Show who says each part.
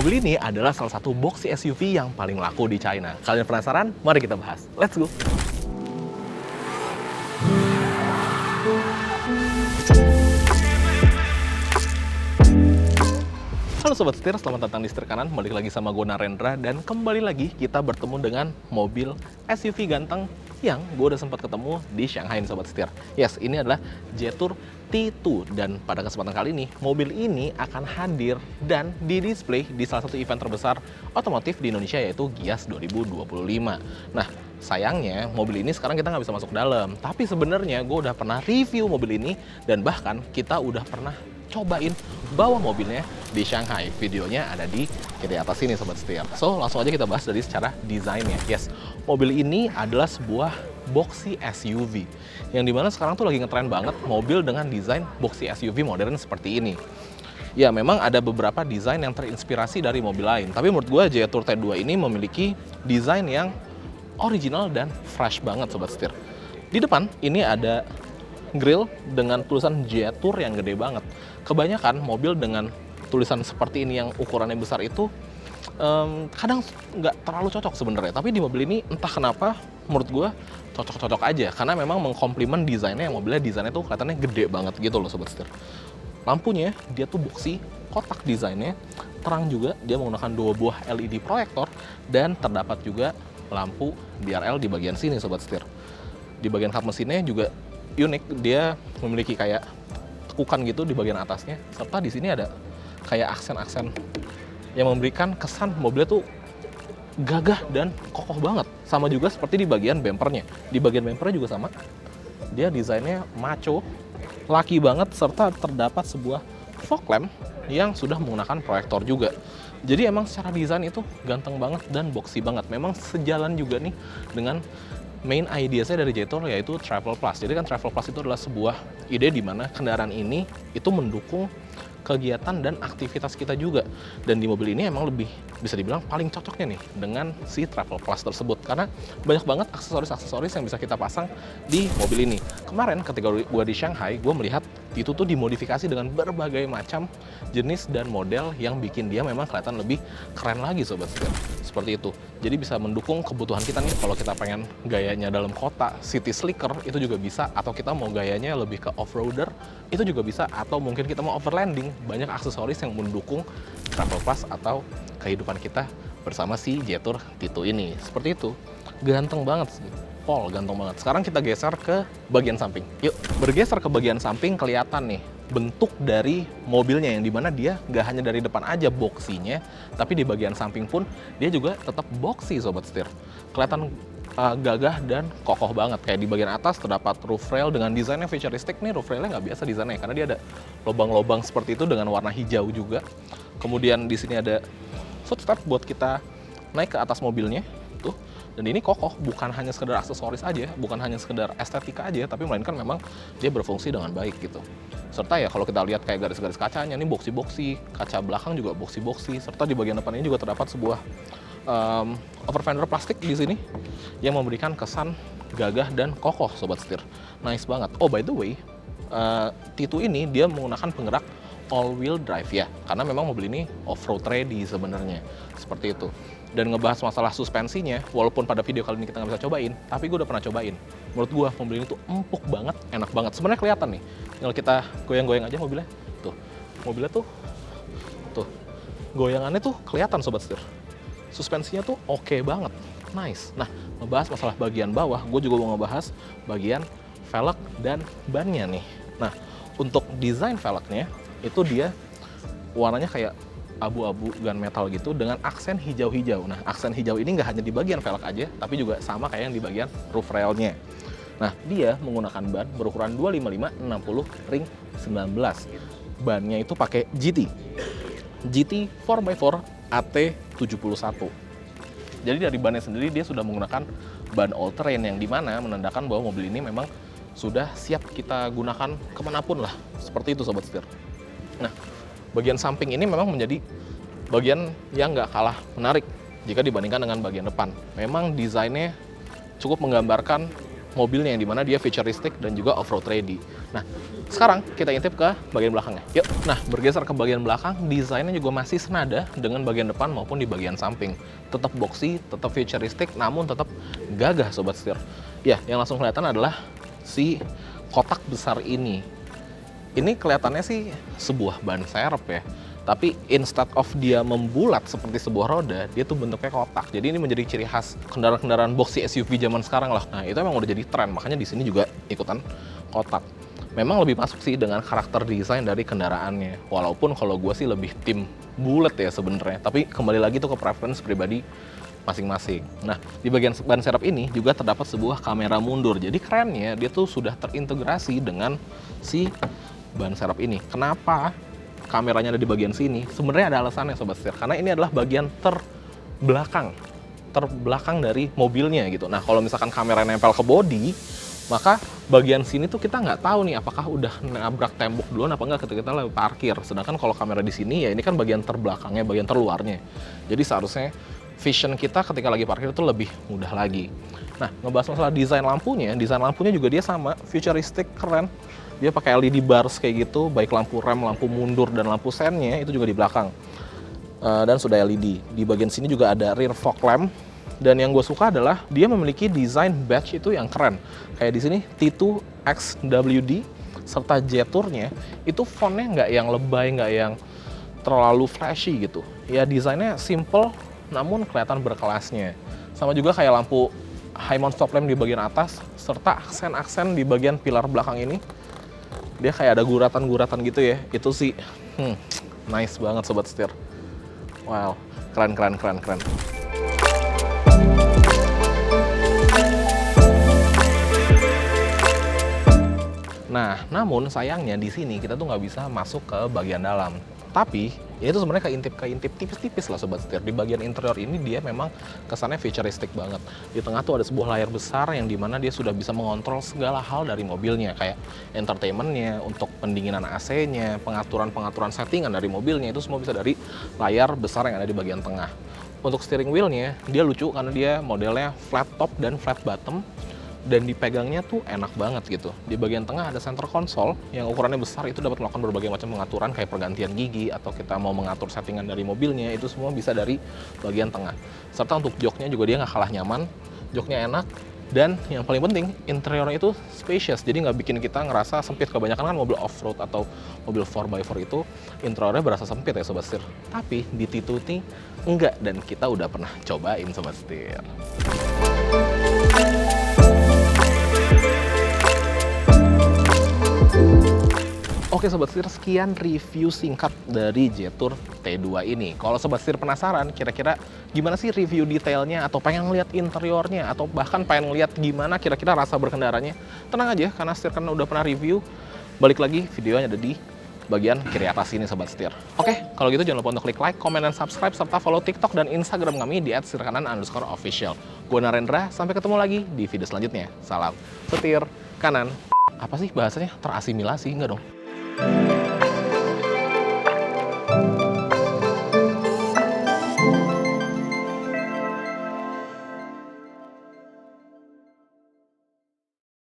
Speaker 1: Mobil ini adalah salah satu boxy SUV yang paling laku di China. Kalian penasaran? Mari kita bahas. Let's go! Halo Sobat Setir, selamat datang di Setir Kanan. Balik lagi sama gue Narendra. Dan kembali lagi kita bertemu dengan mobil SUV ganteng yang gue udah sempat ketemu di Shanghai nih Sobat Setir. Yes, ini adalah Jetour T2. Dan pada kesempatan kali ini, mobil ini akan hadir dan di-display di salah satu event terbesar otomotif di Indonesia, yaitu Gias 2025. Nah, sayangnya mobil ini sekarang kita nggak bisa masuk dalam. Tapi sebenarnya gue udah pernah review mobil ini dan bahkan kita udah pernah cobain bawa mobilnya di Shanghai. Videonya ada di atas sini Sobat Setir. So, langsung aja kita bahas dari secara desainnya. Yes, mobil ini adalah sebuah boxy SUV yang dimana sekarang tuh lagi ngetren banget mobil dengan desain boxy SUV modern seperti ini. Ya, memang ada beberapa desain yang terinspirasi dari mobil lain, tapi menurut gue Jetour T2 ini memiliki desain yang original dan fresh banget Sobat Setir. Di depan ini ada grill dengan tulisan Jetour yang gede banget. Kebanyakan mobil dengan tulisan seperti ini yang ukurannya besar itu kadang nggak terlalu cocok sebenarnya. Tapi di mobil ini entah kenapa menurut gue cocok-cocok aja, karena memang mengkomplement desainnya, yang mobilnya desainnya tuh kelihatannya gede banget gitu loh Sobat Setir. Lampunya dia tuh boxy, kotak desainnya, terang juga, dia menggunakan 2 buah LED proyektor dan terdapat juga lampu BRL di bagian sini Sobat Setir. Di bagian kap mesinnya juga unik, dia memiliki kayak tekukan gitu di bagian atasnya, serta di sini ada kayak aksen-aksen yang memberikan kesan mobilnya tuh gagah dan kokoh banget. Sama juga seperti di bagian bempernya. Di bagian bempernya juga sama, dia desainnya macho, laki banget, serta terdapat sebuah fog lamp yang sudah menggunakan proyektor juga. Jadi emang secara desain itu ganteng banget dan boxy banget. Memang sejalan juga nih dengan main idea saya dari Jetour, yaitu Travel Plus. Jadi kan Travel Plus itu adalah sebuah ide di mana kendaraan ini itu mendukung kegiatan dan aktivitas kita juga. Dan di mobil ini emang lebih bisa dibilang paling cocoknya nih dengan si Travel Plus tersebut, karena banyak banget aksesoris-aksesoris yang bisa kita pasang di mobil ini. Kemarin ketika gue di Shanghai, gue melihat itu tuh dimodifikasi dengan berbagai macam jenis dan model yang bikin dia memang kelihatan lebih keren lagi Sobat Setir. Seperti itu. Jadi bisa mendukung kebutuhan kita nih, kalau kita pengen gayanya dalam kota, city slicker itu juga bisa, atau kita mau gayanya lebih ke off-roader itu juga bisa, atau mungkin kita mau overlanding, banyak aksesoris yang mendukung Travel Plus atau kehidupan kita bersama si Jetour T2 ini. Seperti itu. Ganteng banget sih. Pol, ganteng banget. Sekarang kita geser ke bagian samping. Yuk, bergeser ke bagian samping, kelihatan nih bentuk dari mobilnya, yang dimana dia nggak hanya dari depan aja boxinya, tapi di bagian samping pun dia juga tetap boxy Sobat Setir. Kelihatan gagah dan kokoh banget. Kayak di bagian atas terdapat roof rail dengan desainnya futuristik nih. Roof railnya nggak biasa desainnya, karena dia ada lubang-lubang seperti itu dengan warna hijau juga. Kemudian di sini ada footstep buat kita naik ke atas mobilnya tuh. Dan ini kokoh, bukan hanya sekedar aksesoris aja, bukan hanya sekedar estetika aja, tapi melainkan memang dia berfungsi dengan baik gitu. Serta ya kalau kita lihat kayak garis-garis kacanya, ini boxy-boxy, kaca belakang juga boxy-boxy, serta di bagian depan ini juga terdapat sebuah overfender plastik di sini yang memberikan kesan gagah dan kokoh Sobat Setir. Nice banget. Oh by the way, T2 ini dia menggunakan penggerak all-wheel drive ya, karena memang mobil ini off-road ready sebenarnya, seperti itu. Dan ngebahas masalah suspensinya, walaupun pada video kali ini kita nggak bisa cobain, tapi gue udah pernah cobain. Menurut gue mobil ini tuh empuk banget, enak banget. Sebenarnya kelihatan nih, kalau kita goyang-goyang aja mobilnya, mobilnya tuh goyangannya tuh kelihatan Sobat Setir. Suspensinya tuh oke banget, nice. Nah, ngebahas masalah bagian bawah, gue juga mau ngebahas bagian velg dan bannya nih. Nah, untuk desain velgnya itu dia warnanya kayak abu-abu gunmetal gitu dengan aksen hijau-hijau. Nah, aksen hijau ini nggak hanya di bagian velg aja, tapi juga sama kayak yang di bagian roof railnya. Nah, dia menggunakan ban berukuran 255 60 ring 19. Bannya itu pakai GT 4x4 AT71. Jadi dari bannya sendiri dia sudah menggunakan ban all terrain, yang dimana menandakan bahwa mobil ini memang sudah siap kita gunakan kemanapun lah. Seperti itu Sobat Setir. Nah, bagian samping ini memang menjadi bagian yang nggak kalah menarik jika dibandingkan dengan bagian depan. Memang desainnya cukup menggambarkan mobilnya, yang dimana dia futuristic dan juga off-road ready. Nah, sekarang kita intip ke bagian belakangnya. Yuk. Nah, bergeser ke bagian belakang, desainnya juga masih senada dengan bagian depan maupun di bagian samping. Tetap boxy, tetap futuristic, namun tetap gagah Sobat Setir. Ya, yang langsung kelihatan adalah si kotak besar ini. Ini kelihatannya sih sebuah ban serep ya. Tapi instead of dia membulat seperti sebuah roda, dia tuh bentuknya kotak. Jadi ini menjadi ciri khas kendaraan-kendaraan boxy SUV zaman sekarang lah. Nah, itu emang udah jadi tren, makanya di sini juga ikutan kotak. Memang lebih masuk sih dengan karakter desain dari kendaraannya. Walaupun kalau gue sih lebih tim bulat ya sebenarnya. Tapi kembali lagi tuh ke preference pribadi masing-masing. Nah, di bagian ban serep ini juga terdapat sebuah kamera mundur. Jadi kerennya dia tuh sudah terintegrasi dengan si ban serep ini. Kenapa kameranya ada di bagian sini? Sebenarnya ada alasannya Sobat Setir, karena ini adalah bagian terbelakang dari mobilnya gitu. Nah, kalau misalkan kamera nempel ke bodi, maka bagian sini tuh kita nggak tahu nih apakah udah nabrak tembok duluan apa nggak ketika kita lagi parkir. Sedangkan kalau kamera di sini ya ini kan bagian terbelakangnya, bagian terluarnya. Jadi seharusnya vision kita ketika lagi parkir itu lebih mudah lagi. Nah, ngebahas masalah desain lampunya juga dia sama, futuristic, keren. Dia pakai LED bars kayak gitu, baik lampu rem, lampu mundur, dan lampu sennya itu juga di belakang. Dan sudah LED. Di bagian sini juga ada rear fog lamp. Dan yang gue suka adalah dia memiliki desain badge itu yang keren. Kayak di sini T2XWD serta Jetournya itu fontnya nggak yang lebay, nggak yang terlalu flashy gitu. Ya desainnya simple, namun kelihatan berkelasnya. Sama juga kayak lampu high mount stop lamp di bagian atas, serta aksen-aksen di bagian pilar belakang ini. Dia kayak ada guratan-guratan gitu ya. Itu sih nice banget Sobat Setir. Wow, keren. Nah, namun sayangnya di sini kita tuh nggak bisa masuk ke bagian dalam. Tapi, ya itu sebenarnya keintip tipis-tipis lah Sobat Setir. Di bagian interior ini dia memang kesannya futuristic banget. Di tengah tuh ada sebuah layar besar yang dimana dia sudah bisa mengontrol segala hal dari mobilnya. Kayak entertainment-nya, untuk pendinginan AC-nya, pengaturan settingan dari mobilnya, itu semua bisa dari layar besar yang ada di bagian tengah. Untuk steering wheel-nya, dia lucu karena dia modelnya flat top dan flat bottom. Dan dipegangnya tuh enak banget gitu. Di bagian tengah ada center console yang ukurannya besar, itu dapat melakukan berbagai macam pengaturan kayak pergantian gigi atau kita mau mengatur settingan dari mobilnya, itu semua bisa dari bagian tengah. Serta untuk joknya juga dia nggak kalah nyaman, joknya enak, dan yang paling penting interiornya itu spacious, jadi nggak bikin kita ngerasa sempit. Kebanyakan kan mobil off-road atau mobil 4x4 itu interiornya berasa sempit ya Sobat Setir. Tapi di T2 ini enggak, dan kita udah pernah cobain Sobat Setir. Oke Sobat Setir, sekian review singkat dari Jetour T2 ini. Kalau Sobat Setir penasaran kira-kira gimana sih review detailnya, atau pengen lihat interiornya, atau bahkan pengen lihat gimana kira-kira rasa berkendaranya, tenang aja karena Setir kan udah pernah review. Balik lagi, videonya ada di bagian kiri atas ini Sobat Setir. Oke, kalau gitu jangan lupa untuk klik like, komen, dan subscribe, serta follow TikTok dan Instagram kami di @setirkanan_official. Gue Narendra, sampai ketemu lagi di video selanjutnya. Salam setir kanan. Apa sih bahasanya? Terasimilasi? Enggak dong.